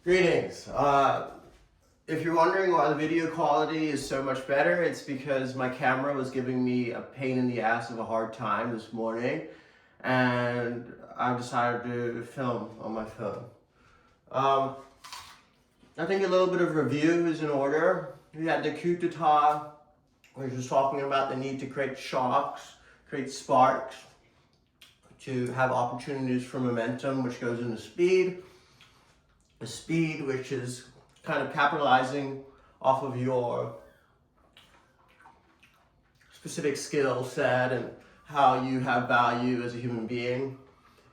Greetings. If you're wondering why the video quality is so much better, it's because my camera was giving me a pain in the ass of a hard time this morning, and I decided to film on my phone. I think a little bit of review is in order. We had the coup d'etat, which was talking about the need to create shocks, create sparks, to have opportunities for momentum, which goes into speed. The speed, which is kind of capitalizing off of your specific skill set and how you have value as a human being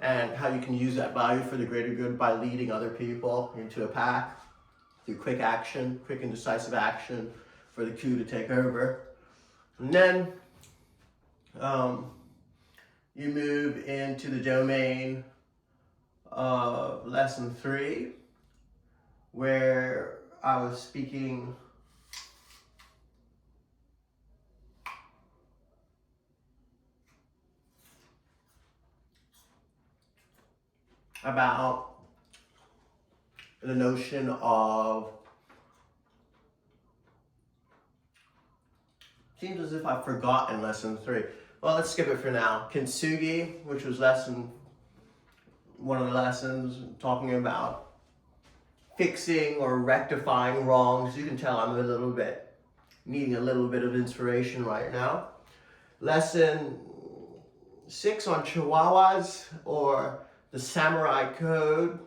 and how you can use that value for the greater good by leading other people into a pack through quick action, quick and decisive action for the coup to take over. And then you move into the domain of lesson 3, where I was speaking about the notion of, seems as if I've forgotten lesson 3. Well, let's skip it for now. Kintsugi, which was one of the lessons talking about fixing or rectifying wrongs. You can tell I'm needing a little bit of inspiration right now. Lesson 6 on chihuahuas, or the samurai code,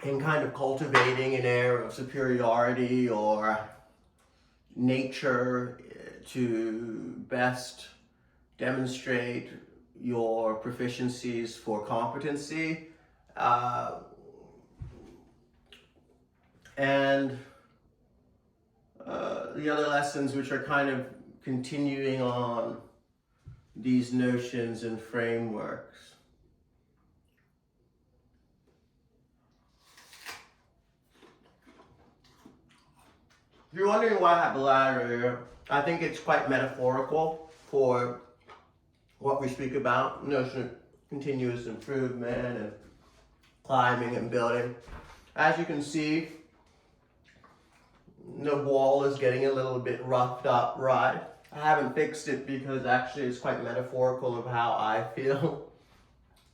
in kind of cultivating an air of superiority or nature to best demonstrate your proficiencies for competency. And the other lessons, which are kind of continuing on these notions and frameworks. If you're wondering why I have a ladder here, I think it's quite metaphorical for what we speak about, the notion of continuous improvement and climbing and building. As you can see, the wall is getting a little bit roughed up, right? I haven't fixed it because actually it's quite metaphorical of how I feel.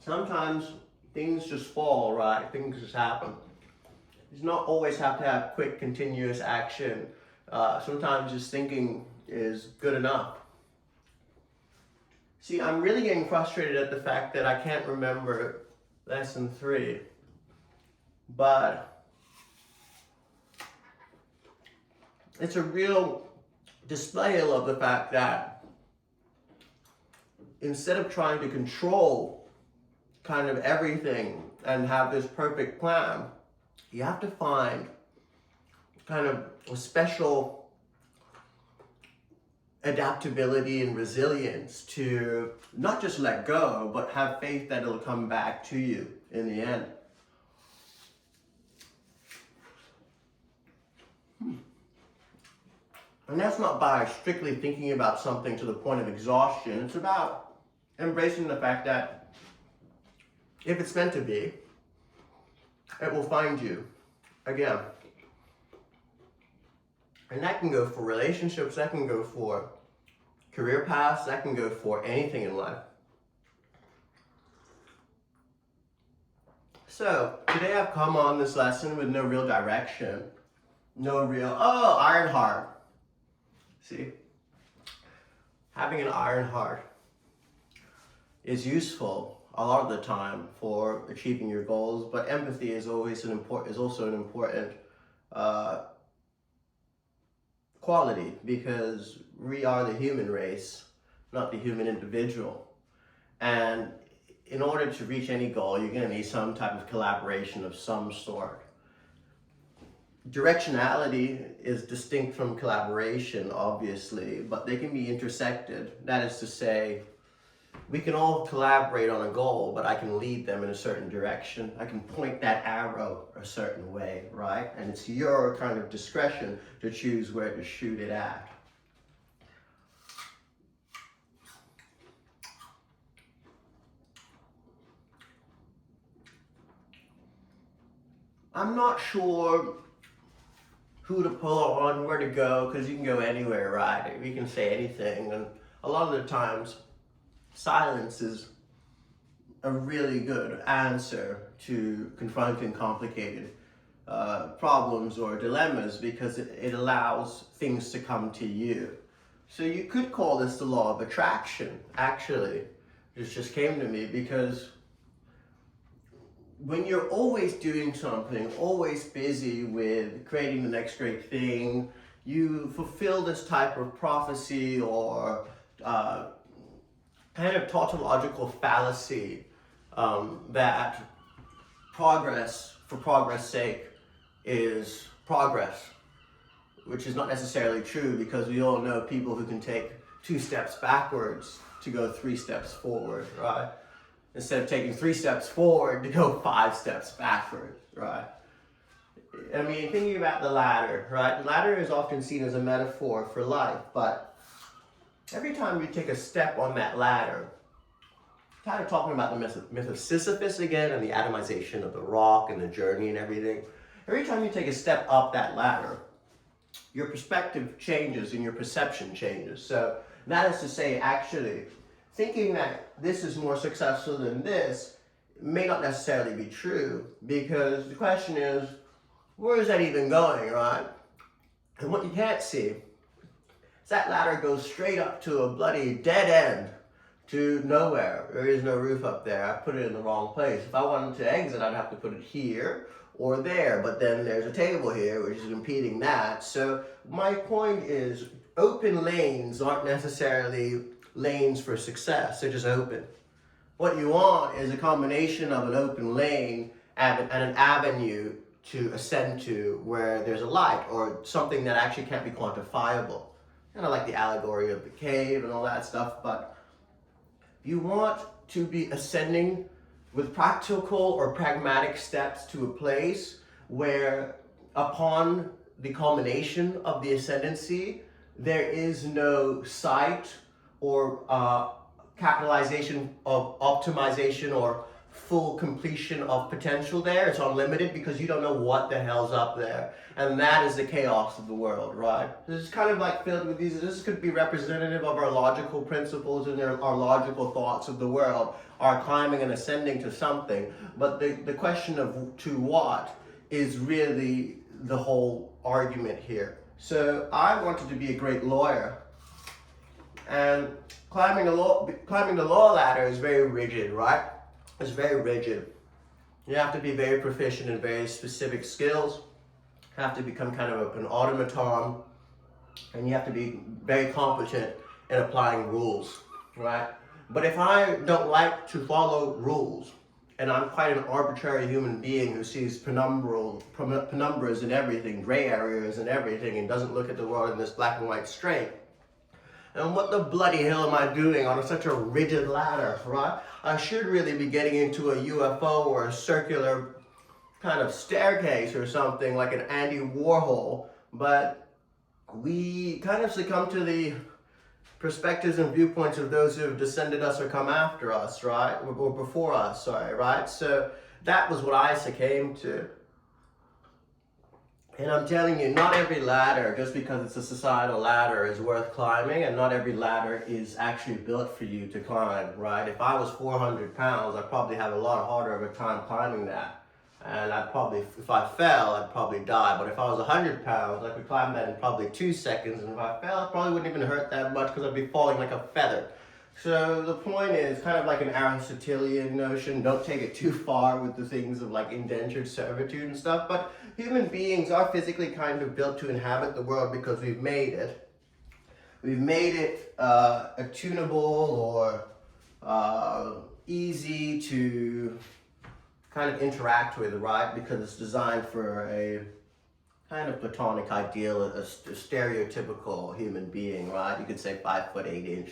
Sometimes things just fall, right? Things just happen. You don't always have to have quick, continuous action. Sometimes just thinking is good enough. See, I'm really getting frustrated at the fact that I can't remember lesson 3. But it's a real display of the fact that instead of trying to control kind of everything and have this perfect plan, you have to find kind of a special adaptability and resilience to not just let go, but have faith that it'll come back to you in the end. And that's not by strictly thinking about something to the point of exhaustion. It's about embracing the fact that if it's meant to be, it will find you again. And that can go for relationships, that can go for career paths, that can go for anything in life. So, today I've come on this lesson with no real direction, iron heart. See, having an iron heart is useful a lot of the time for achieving your goals, but empathy is also an important quality, because we are the human race, not the human individual. And in order to reach any goal, you're going to need some type of collaboration of some sort. Directionality is distinct from collaboration, obviously, but they can be intersected. That is to say, we can all collaborate on a goal, but I can lead them in a certain direction. I can point that arrow a certain way, right? And it's your kind of discretion to choose where to shoot it at. I'm not sure who to pull on, where to go, because you can go anywhere, right? You can say anything, and a lot of the times, silence is a really good answer to confronting complicated problems or dilemmas, because it allows things to come to you. So you could call this the law of attraction, actually. This just came to me because when you're always doing something, always busy with creating the next great thing, you fulfill this type of prophecy or kind of tautological fallacy that progress for progress' sake is progress, which is not necessarily true, because we all know people who can take 2 steps backwards to go 3 steps forward, right? Instead of taking 3 steps forward to go 5 steps backwards, right? I mean, thinking about the ladder, right? The ladder is often seen as a metaphor for life, but every time you take a step on that ladder, kind of talking about the myth of Sisyphus again, and the atomization of the rock and the journey and everything. Every time you take a step up that ladder, your perspective changes and your perception changes. So that is to say, actually, thinking that this is more successful than this may not necessarily be true, because the question is, where is that even going, right? And what you can't see is that ladder goes straight up to a bloody dead end, to nowhere. There is no roof up there. I put it in the wrong place. If I wanted to exit, I'd have to put it here or there, but then there's a table here which is impeding that. So my point is, open lanes aren't necessarily lanes for success. They're just open. What you want is a combination of an open lane and an avenue to ascend to where there's a light or something that actually can't be quantifiable. Kind of like the allegory of the cave and all that stuff, but you want to be ascending with practical or pragmatic steps to a place where, upon the culmination of the ascendancy, there is no sight or capitalization of optimization or full completion of potential there. It's unlimited because you don't know what the hell's up there. And that is the chaos of the world, right? This is kind of like filled with these, this could be representative of our logical principles and our logical thoughts of the world, our climbing and ascending to something. But the question of to what is really the whole argument here. So I wanted to be a great lawyer. And climbing the law ladder is very rigid, right? It's very rigid. You have to be very proficient in very specific skills. You have to become kind of an automaton, and you have to be very competent in applying rules, right? But if I don't like to follow rules, and I'm quite an arbitrary human being who sees penumbras in everything, gray areas in everything, and doesn't look at the world in this black and white straight, and what the bloody hell am I doing on such a rigid ladder, right? I should really be getting into a UFO or a circular kind of staircase or something like an Andy Warhol, but we kind of succumb to the perspectives and viewpoints of those who have descended us or come after us, right? Or before us, sorry, right? So that was what I succumbed to. And I'm telling you, not every ladder, just because it's a societal ladder, is worth climbing, and not every ladder is actually built for you to climb, right? If I was 400 pounds, I'd probably have a lot harder of a time climbing that. And I'd probably, if I fell, I'd probably die. But if I was 100 pounds, I could climb that in probably 2 seconds. And if I fell, it probably wouldn't even hurt that much because I'd be falling like a feather. So the point is kind of like an Aristotelian notion. Don't take it too far with the things of like indentured servitude and stuff. But human beings are physically kind of built to inhabit the world because we've made it. We've made it attunable or easy to kind of interact with, right? Because it's designed for a kind of platonic ideal, a stereotypical human being, right? You could say 5 foot 8 inch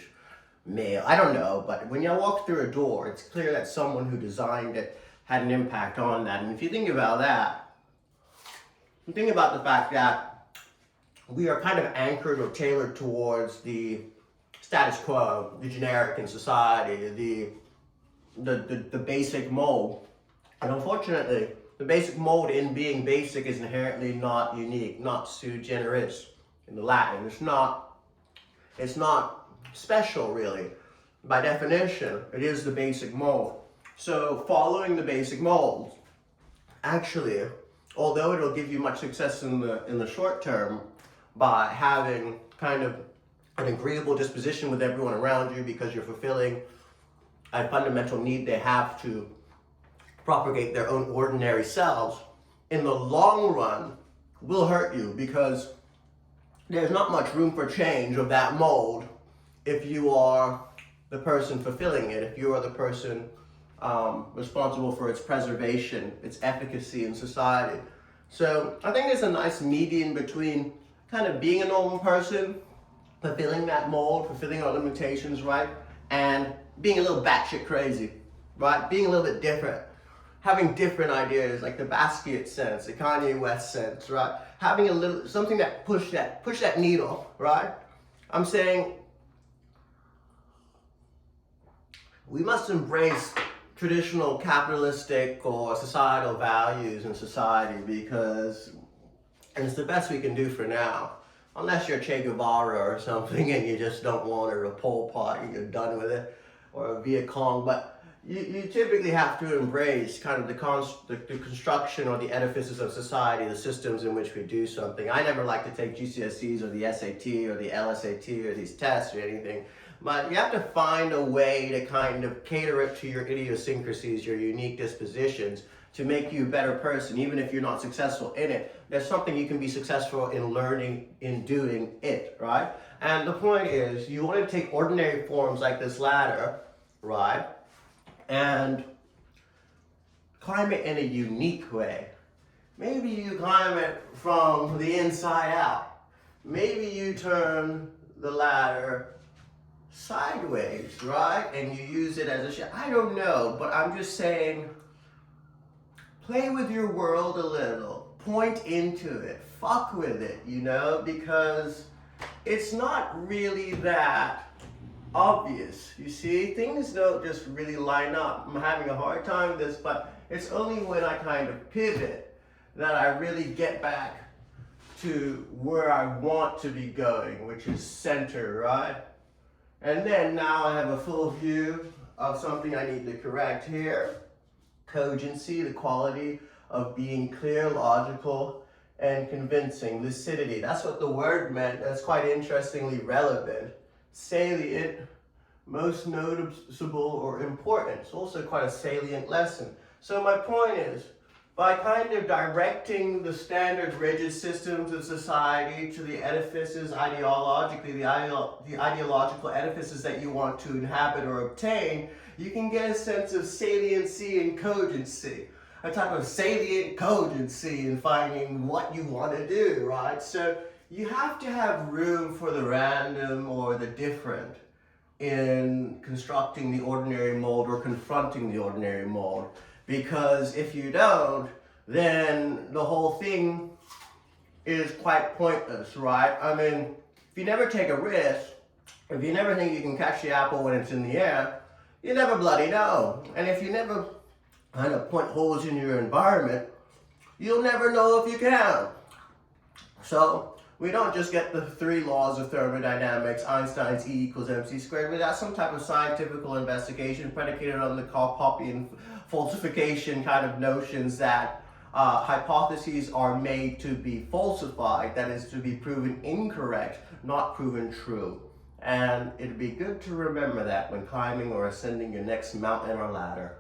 male. I don't know, but when you walk through a door, it's clear that someone who designed it had an impact on that. And if you think about that, you think about the fact that we are kind of anchored or tailored towards the status quo, the generic in society, the basic mold. And unfortunately, The basic mold in being basic is inherently not unique, not sui generis in the Latin. It's not special really. By definition, it is the basic mold. So following the basic mold, actually, although it'll give you much success in the short term by having kind of an agreeable disposition with everyone around you because you're fulfilling a fundamental need they have to propagate their own ordinary selves, in the long run will hurt you because there's not much room for change of that mold if you are the person fulfilling it, if you are the person responsible for its preservation, its efficacy in society. So I think there's a nice median between kind of being a normal person, fulfilling that mold, fulfilling our limitations, right? And being a little batshit crazy, right? Being a little bit different. Having different ideas, like the Basquiat sense, the Kanye West sense, right? Having a little, something that push that needle, right? I'm saying we must embrace traditional capitalistic or societal values in society because, and it's the best we can do for now, unless you're Che Guevara or something and you just don't want it, or a Pol Pot and you're done with it, or a Viet Cong, but you typically have to embrace kind of the construction or the edifices of society, the systems in which we do something. I never like to take GCSEs or the SAT or the LSAT or these tests or anything, but you have to find a way to kind of cater it to your idiosyncrasies, your unique dispositions, to make you a better person, even if you're not successful in it. There's something you can be successful in learning, in doing it, right? And the point is, you want to take ordinary forms like this ladder, right? And climb it in a unique way. Maybe you climb it from the inside out. Maybe you turn the ladder sideways, right? And you use it as a shell. I don't know, but I'm just saying, play with your world a little. Point into it. Fuck with it, you know? Because it's not really that obvious. You see, things don't just really line up. I'm having a hard time with this, but it's only when I kind of pivot that I really get back to where I want to be going, which is center, right? And then now I have a full view of something I need to correct here. Cogency, the quality of being clear, logical, and convincing. Lucidity, that's what the word meant. That's quite interestingly relevant. Salient, most noticeable or important. It's also quite a salient lesson. So my point is, by kind of directing the standard rigid systems of society to the edifices ideologically, the ideological edifices that you want to inhabit or obtain, you can get a sense of saliency and cogency. A type of salient cogency in finding what you want to do, right? So you have to have room for the random or the different in constructing the ordinary mold or confronting the ordinary mold. Because if you don't, then the whole thing is quite pointless, right? I mean, if you never take a risk, if you never think you can catch the apple when it's in the air, you never bloody know. And if you never kind of point holes in your environment, you'll never know if you can. So we don't just get the 3 laws of thermodynamics, Einstein's E equals mc squared, without some type of scientific investigation predicated on the Karl-Poppian falsification kind of notions that hypotheses are made to be falsified, that is to be proven incorrect, not proven true. And it'd be good to remember that when climbing or ascending your next mountain or ladder.